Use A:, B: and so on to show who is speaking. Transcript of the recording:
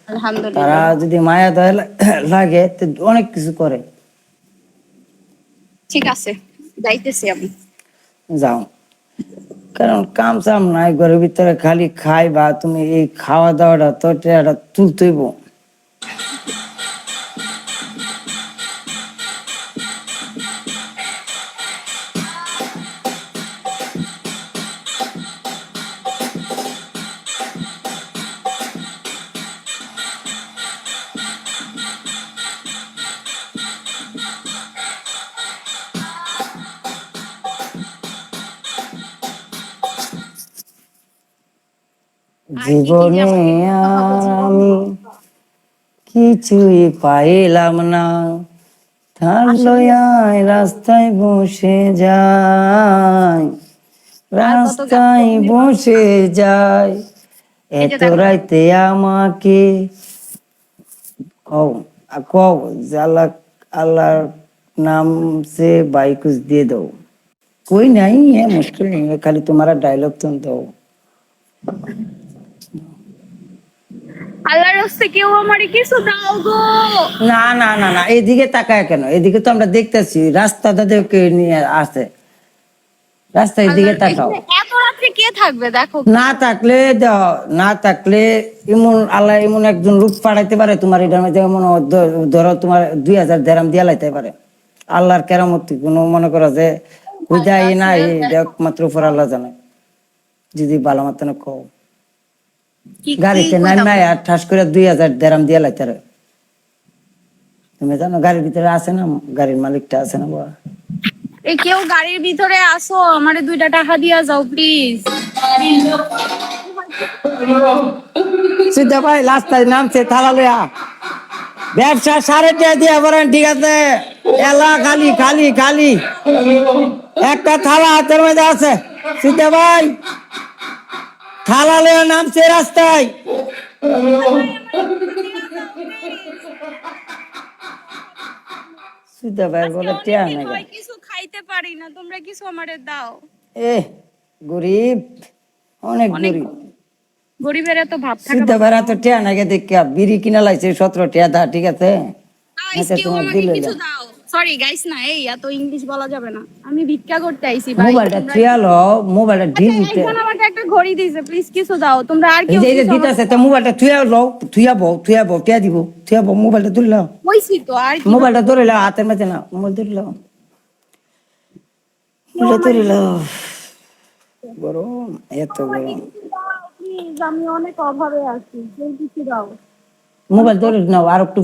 A: তারা
B: আলহামদুলিল্লাহ।
A: যদি মায়া দয়া লাগে তো অনেক কিছু করে।
B: ঠিক আছে, যাইতেছি আমি।
A: যাও, কারণ কাম চাম নাই ঘরের ভিতরে, খালি খাই বা তুমি এই খাওয়া দাওয়াটা তো এটা তুলতেইব।
B: আর কি কি যে
A: জীবনে
B: আমাকে করতে হবে জীবন।
A: আমি কিছুই পাইলাম না, থার
B: আসলে
A: লইয়ায় রাস্তায় বসে যাই,
B: আর কত গান
A: রাস্তায়
B: কবির বাবা।
A: বসে যাই,
B: এই যে
A: এত
B: দেখো,
A: রাইতে আমাকে কও কও যে আল্লাহ, আল্লাহর নাম से भाई कुछ दे दो। कोई नहीं है, मुश्किल नहीं है, खाली तुम्हारा डायलॉग तुम दो।
B: আল্লাহর রাস্তে কেউ আমারে কিছু দাও গো।
A: না না না না, এদিকে তাকায় কেন? এদিকে তো আমরা দেখতেছি রাস্তাটা দেখে নিয়ে আসে, রাস্তা এদিকে
B: আল্লাহর
A: তাকাও।
B: এখানে এত রাত্রে কে থাকবে দেখো।
A: না থাকলে দেহ, না থাকলে এমন আল্লাহ এমন একজন রূপ পাঠাইতে পারে তোমার এটার মধ্যে, এমন ধরো তোমার 2000 দেরাম দিয়া লাইতে পারে। আল্লাহর কেরামতি কোনো মনে করো যে হুদাই না, একমাত্র উপর আল্লাহ জানে। যদি ভালো মতন কও,
B: কি কি
A: গাড়িতে
B: কইতাম।
A: নামে আর ঠাস করে 2000 দেরাম দিয়া লাইতে পারে। তুমি জানো গাড়ির ভিতরে আছে না, গাড়ির মালিকটা আছে না বাবা।
B: এই কেউ গাড়ির ভিতরে আসো, আমারে 2টা টাকা দিয়া যাও প্লিজ।
A: সিদ্ধা ভাই রাস্তায় নামছে থালা লইয়া, ব্যবসা 10.5 দিয়ে বলেন, ঠিক আছে? এলা খালি খালি খালি, একটা থালা হাতের মধ্যে আছে। সিদ্ধা ভাই থালা লইয়া নামছে রাস্তায়। সিদ্ধা ভাই
B: আজকে
A: বলে টিয়া
B: অনেকদিন
A: না গা,
B: হয় কিছু খাইতে পারি না, তোমরা কিছু আমারে দাও।
A: এ গরিব, অনেক
B: অনেক
A: গরিব।
B: গরিবের এত ভাব থাকা
A: সিদ্ধা
B: ভালো
A: ভাইরা
B: না।
A: তো টিয়া না গে দেখিয়া বিড়ি কিনা লাইছে 17 টিয়া দা, ঠিক আছে?
B: গাইস
A: নাতে
B: কেউ
A: তোমার
B: আমাকে
A: দিল
B: কিছু দাও। সরি গাইস না, এই এত ইংলিশ বলা যাবে না। আমি ভিক্ষা করতে আইছি ভাই,
A: মোবাইলটা
B: তোমরা
A: থুয়া লো, মোবাইলটা
B: আচ্ছা
A: ডিলিট।
B: একজন আমাকে একটা ঘড়ি দিয়েছে, প্লিজ কিছু দাও। তোমরা আর
A: এই
B: কেউ
A: যে
B: কিছু আমাকে
A: দিতেছে তো,
B: দাও।
A: মোবাইলটা থুয়া লো, থুয়া বউ টিয়া দিব, থুয়া বউ মোবাইলটা তুললাম,
B: কইছি তো, আর কিভাবে
A: মোবাইলটা ধরে
B: বলবো।
A: লাও হাতের মধ্যে, না মোবাইল ধরে লাও,
B: কেউ
A: মোবাইলটা
B: আমারে
A: ধরে
B: কিছু
A: লাও।
B: দাও।
A: গরম, এত
B: আমাকে
A: গরম।
B: কিছু দাও প্লিজ, আমি অনেক অভাবে আছি, কেউ কিছু দাও। অনেক
A: মোবাইল ধরে
B: কষ্ট।
A: নাও আর একটু।